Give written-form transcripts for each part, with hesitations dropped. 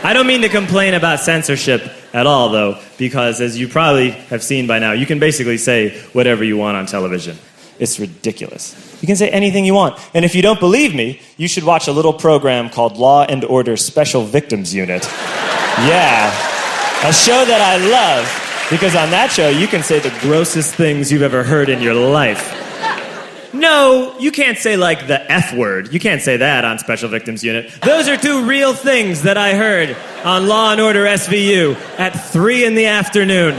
I don't mean to complain about censorship at all, though, because as you probably have seen by now, you can basically say whatever you want on television. It's ridiculous. You can say anything you want. And if you don't believe me, you should watch a little program called Law and Order Special Victims Unit. Yeah, a show that I love, because on that show, you can say the grossest things you've ever heard in your life. No, you can't say, like, the F word. You can't say that on Special Victims Unit. Those are two real things that I heard on Law and Order SVU at 3 in the afternoon.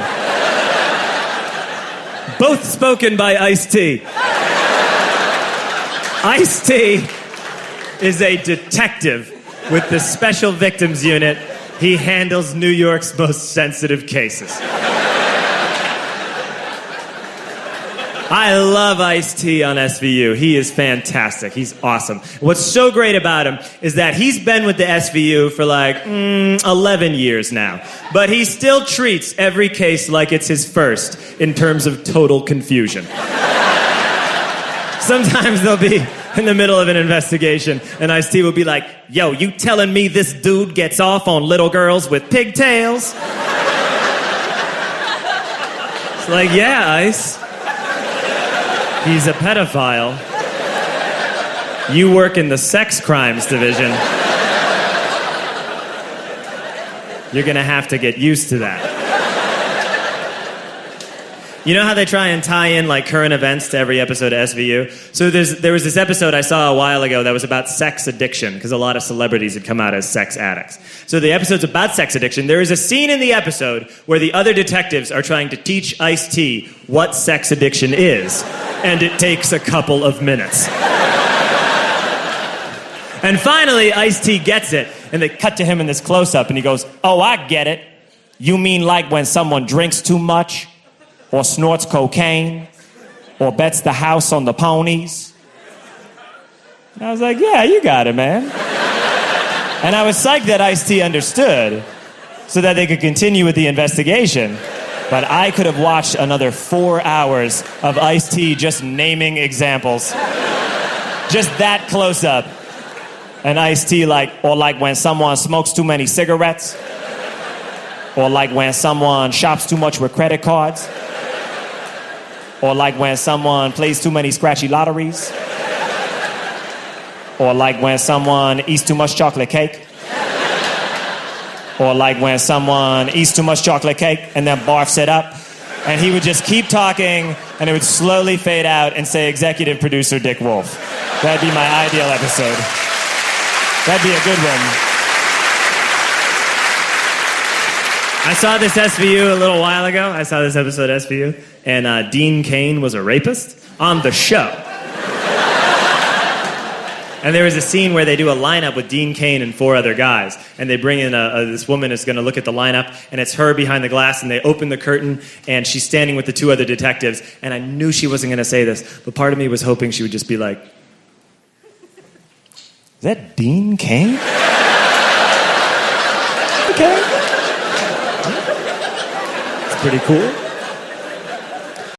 Both spoken by Ice-T. Ice-T is a detective with the Special Victims Unit. He handles New York's most sensitive cases. I love Ice-T on SVU. He is fantastic. He's awesome. What's so great about him is that he's been with the SVU for like 11 years now. But he still treats every case like it's his first in terms of total confusion. Sometimes they'll be in the middle of an investigation and Ice-T will be like, yo, you telling me this dude gets off on little girls with pigtails? It's like, yeah, Ice. He's a pedophile. You work in the sex crimes division. You're gonna have to get used to that. You know how they try and tie in like current events to every episode of SVU? So there was this episode I saw a while ago that was about sex addiction, because a lot of celebrities had come out as sex addicts. So the episode's about sex addiction. There is a scene in the episode where the other detectives are trying to teach Ice-T what sex addiction is. And it takes a couple of minutes. And finally, Ice-T gets it. And they cut to him in this close-up, and he goes, oh, I get it. You mean like when someone drinks too much? Or snorts cocaine? Or bets the house on the ponies? And I was like, yeah, you got it, man. And I was psyched that Ice-T understood so that they could continue with the investigation. But I could have watched another 4 hours of Ice-T just naming examples. Just that close up. And Ice-T or like when someone smokes too many cigarettes. Or like when someone shops too much with credit cards. Or like when someone plays too many scratchy lotteries. Or like when someone eats too much chocolate cake. Or like when someone eats too much chocolate cake and then barfs it up. And he would just keep talking and it would slowly fade out and say executive producer Dick Wolf. That'd be my ideal episode. That'd be a good one. I saw this SVU a little while ago. I saw this episode of SVU. And Dean Cain was a rapist on the show. And there was a scene where they do a lineup with Dean Cain and 4 other guys. And they bring in this woman who's going to look at the lineup. And it's her behind the glass. And they open the curtain. And she's standing with the 2 other detectives. And I knew she wasn't going to say this. But part of me was hoping she would just be like, is that Dean Cain? Okay. It's pretty cool.